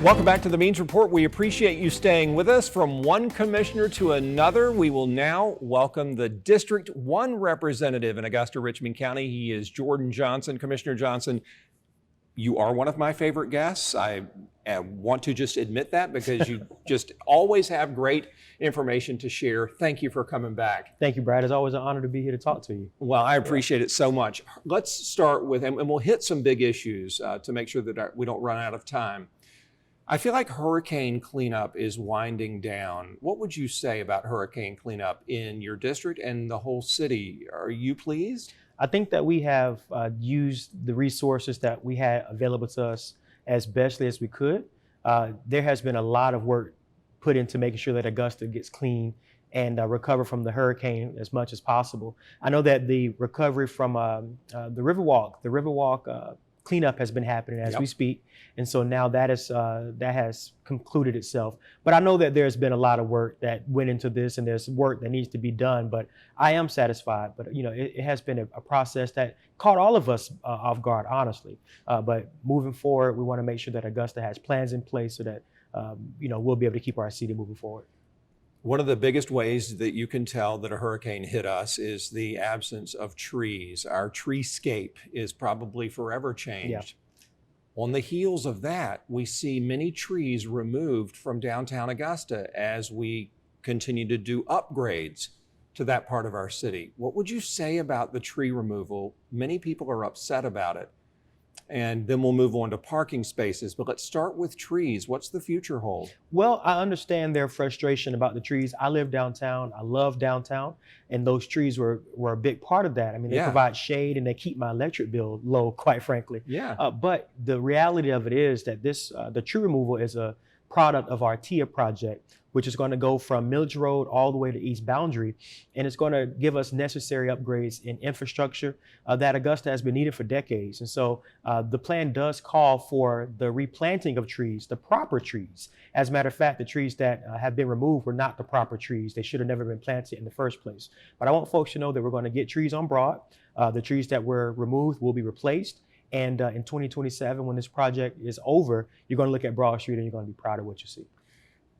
Welcome back to the Means Report. We appreciate you staying with us. From one commissioner to another, we will now welcome the District 1 representative in Augusta-Richmond County. He is Jordan Johnson. Commissioner Johnson, you are one of my favorite guests. I want to just admit that because you just always have great information to share. Thank you for coming back. Thank you, Brad. It's always an honor to be here to talk to you. Well, I appreciate it so much. Let's start with, and we'll hit some big issues to make sure that we don't run out of time. I feel like hurricane cleanup is winding down. What would you say about hurricane cleanup in your district and the whole city? Are you pleased? I think that we have used the resources that we had available to us as bestly as we could. There has been a lot of work put into making sure that Augusta gets clean and recover from the hurricane as much as possible. I know that the recovery from the Riverwalk cleanup has been happening as we speak. And so now that has concluded itself. But I know that there's been a lot of work that went into this and there's work that needs to be done, but I am satisfied. But you know, it has been a process that caught all of us off guard, honestly. But moving forward, we want to make sure that Augusta has plans in place so that you know, we'll be able to keep our city moving forward. One of the biggest ways that you can tell that a hurricane hit us is the absence of trees. Our treescape is probably forever changed. Yeah. On the heels of that, we see many trees removed from downtown Augusta as we continue to do upgrades to that part of our city. What would you say about the tree removal? Many people are upset about it. And then we'll move on to parking spaces. But let's start with trees. What's the future hold? Well, I understand their frustration about the trees. I live downtown. I love downtown. And those trees were a big part of that. I mean, they provide shade and they keep my electric bill low, quite frankly. Yeah. But the reality of it is that the tree removal is a product of our TIA project, which is going to go from Millage Road all the way to East Boundary. And it's going to give us necessary upgrades in infrastructure that Augusta has been needed for decades. And so the plan does call for the replanting of trees, the proper trees. As a matter of fact, the trees that have been removed were not the proper trees. They should have never been planted in the first place. But I want folks to know that we're going to get trees on Broad. The trees that were removed will be replaced. And in 2027, when this project is over, you're going to look at Broad Street and you're going to be proud of what you see.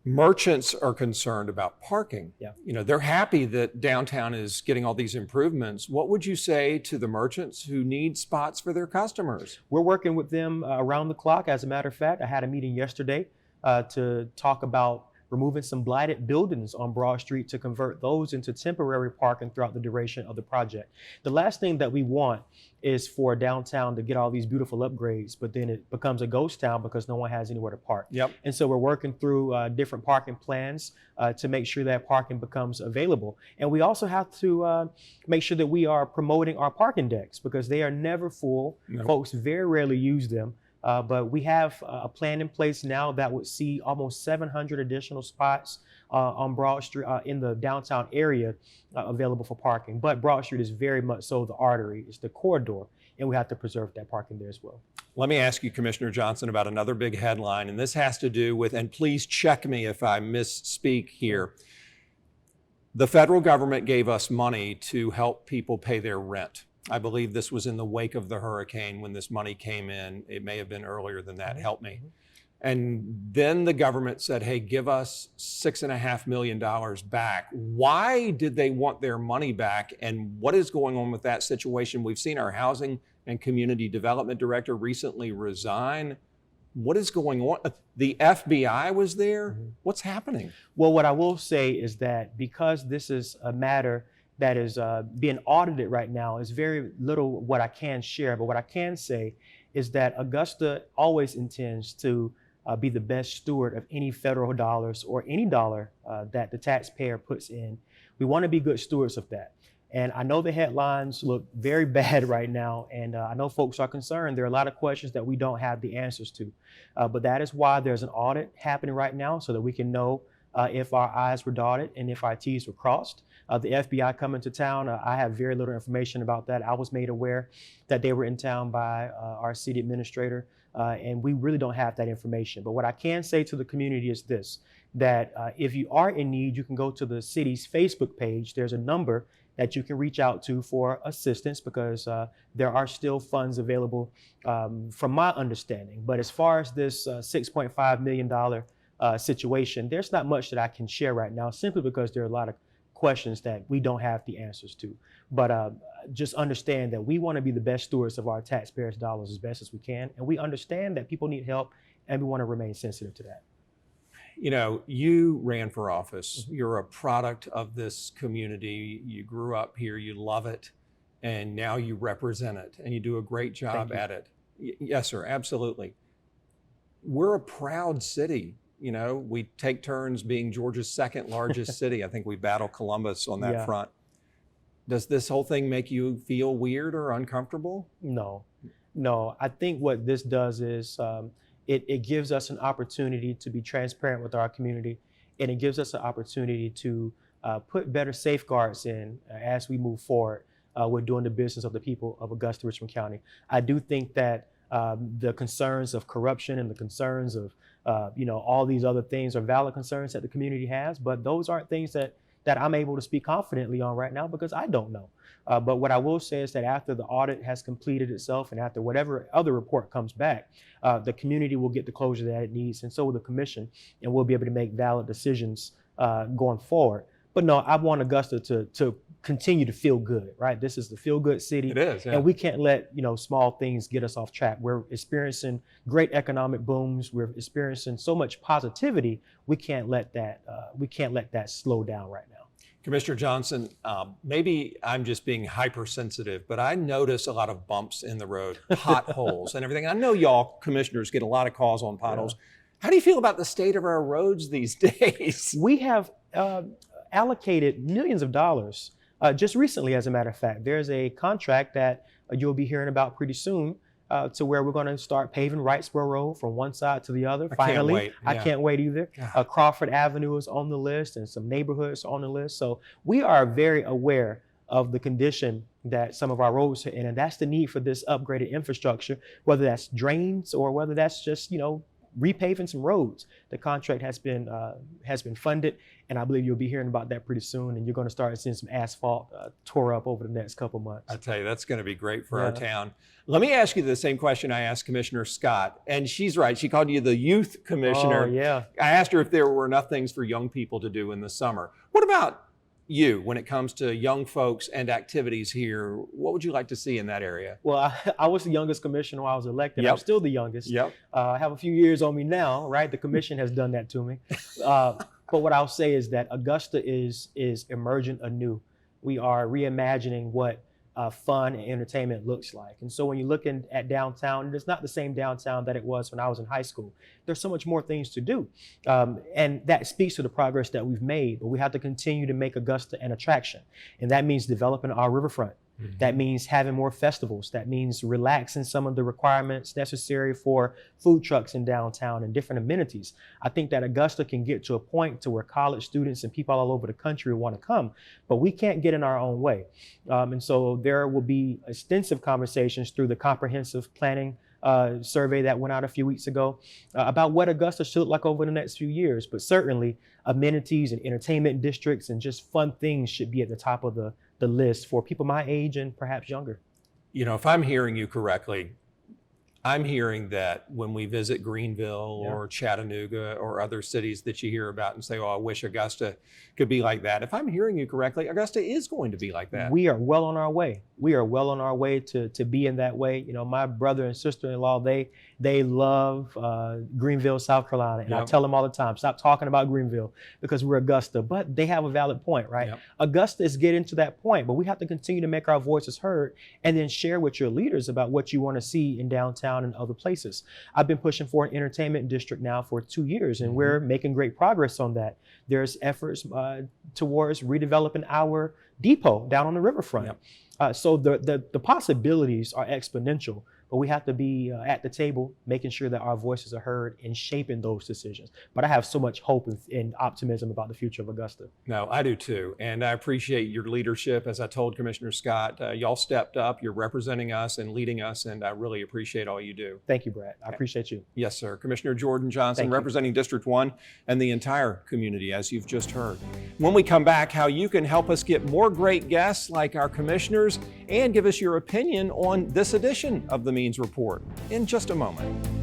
Merchants are concerned about parking. Yeah. You know, they're happy that downtown is getting all these improvements. What would you say to the merchants who need spots for their customers? We're working with them around the clock. As a matter of fact, I had a meeting yesterday to talk about removing some blighted buildings on Broad Street to convert those into temporary parking throughout the duration of the project. The last thing that we want is for downtown to get all these beautiful upgrades, but then it becomes a ghost town because no one has anywhere to park. Yep. And so we're working through different parking plans to make sure that parking becomes available. And we also have to make sure that we are promoting our parking decks because they are never full. Nope. Folks very rarely use them. But we have a plan in place now that would see almost 700 additional spots on Broad Street in the downtown area available for parking. But Broad Street is very much so the artery, it's the corridor, and we have to preserve that parking there as well. Let me ask you, Commissioner Johnson, about another big headline, and this has to do with, and please check me if I misspeak here. The federal government gave us money to help people pay their rent. I believe this was in the wake of the hurricane when this money came in. It may have been earlier than that. Help me. And then the government said, hey, give us $6.5 million back. Why did they want their money back? And what is going on with that situation? We've seen our housing and community development director recently resign. What is going on? The FBI was there. What's happening? Well, what I will say is that because this is a matter that is being audited right now, is very little what I can share. But what I can say is that Augusta always intends to be the best steward of any federal dollars or any dollar that the taxpayer puts in. We want to be good stewards of that. And I know the headlines look very bad right now, and I know folks are concerned. There are a lot of questions that we don't have the answers to. But that is why there's an audit happening right now so that we can know if our I's were dotted and if our T's were crossed. The FBI coming to town, I have very little information about that. I was made aware that they were in town by our city administrator, and we really don't have that information. But what I can say to the community is this, that if you are in need, you can go to the city's Facebook page. There's a number that you can reach out to for assistance, because there are still funds available from my understanding. But as far as this $6.5 million situation, there's not much that I can share right now, simply because there are a lot of questions that we don't have the answers to. But just understand that we want to be the best stewards of our taxpayers' dollars as best as we can. And we understand that people need help, and we want to remain sensitive to that. You know, you ran for office. You're a product of this community. You grew up here, you love it, and now you represent it, and you do a great job at it. Yes, sir, absolutely. We're a proud city. You know, we take turns being Georgia's second largest city. I think we battle Columbus on that front. Does this whole thing make you feel weird or uncomfortable? No. I think what this does is it gives us an opportunity to be transparent with our community, and it gives us an opportunity to put better safeguards in as we move forward with doing the business of the people of Augusta, Richmond County. I do think that the concerns of corruption and the concerns of all these other things are valid concerns that the community has, but those aren't things that I'm able to speak confidently on right now, because I don't know. But what I will say is that after the audit has completed itself, and after whatever other report comes back, the community will get the closure that it needs, and so will the commission, and we'll be able to make valid decisions going forward. But no, I want Augusta to continue to feel good, right? This is the feel good city. It is, yeah. And we can't let small things get us off track. We're experiencing great economic booms. We're experiencing so much positivity. We can't let that slow down right now. Commissioner Johnson, maybe I'm just being hypersensitive, but I notice a lot of bumps in the road, potholes and everything. I know y'all commissioners get a lot of calls on potholes. Yeah. How do you feel about the state of our roads these days? We have allocated millions of dollars just recently, as a matter of fact. There's a contract that you'll be hearing about pretty soon to where we're going to start paving Wrightsboro Road from one side to the other. Finally, I can't wait either. Crawford Avenue is on the list, and some neighborhoods are on the list. So we are very aware of the condition that some of our roads are in, and that's the need for this upgraded infrastructure, whether that's drains or whether that's just repaving some roads. The contract has been funded, and I believe you'll be hearing about that pretty soon, and you're going to start seeing some asphalt tore up over the next couple months. I tell you, that's going to be great for our town. Let me ask you the same question I asked Commissioner Scott, and she's right. She called you the youth commissioner. Oh, yeah. I asked her if there were enough things for young people to do in the summer. What about you when it comes to young folks and activities here? What would you like to see in that area? Well, I was the youngest commissioner when I was elected. Yep. I'm still the youngest. Yep. I have a few years on me now, right? The commission has done that to me. But what I'll say is that Augusta is emerging anew. We are reimagining what fun and entertainment looks like. And so when you're looking at downtown, it's not the same downtown that it was when I was in high school. There's so much more things to do. And that speaks to the progress that we've made, but we have to continue to make Augusta an attraction. And that means developing our riverfront. Mm-hmm. That means having more festivals. That means relaxing some of the requirements necessary for food trucks in downtown and different amenities. I think that Augusta can get to a point to where college students and people all over the country want to come, but we can't get in our own way. And so there will be extensive conversations through the comprehensive planning survey that went out a few weeks ago about what Augusta should look like over the next few years. But certainly amenities and entertainment districts and just fun things should be at the top of the list for people my age and perhaps younger. If I'm hearing you correctly, I'm hearing that when we visit Greenville or Chattanooga or other cities that you hear about and say, oh, I wish Augusta could be like that. If I'm hearing you correctly, Augusta is going to be like that. We are well on our way. We are well on our way to be in that way. My brother and sister-in-law, they love Greenville, South Carolina. And I tell them all the time, stop talking about Greenville because we're Augusta. But they have a valid point, right? Yep. Augusta is getting to that point, but we have to continue to make our voices heard and then share with your leaders about what you want to see in downtown and other places. I've been pushing for an entertainment district now for 2 years, and we're making great progress on that. There's efforts towards redeveloping our depot down on the riverfront. Yep. So the possibilities are exponential, but we have to be at the table, making sure that our voices are heard and shaping those decisions. But I have so much hope and optimism about the future of Augusta. No, I do too. And I appreciate your leadership. As I told Commissioner Scott, y'all stepped up, you're representing us and leading us, and I really appreciate all you do. Thank you, Brad. I appreciate you. Yes, sir. Commissioner Jordan Johnson, representing District 1 and the entire community, as you've just heard. When we come back, how you can help us get more great guests like our commissioners and give us your opinion on this edition of the Means Report in just a moment.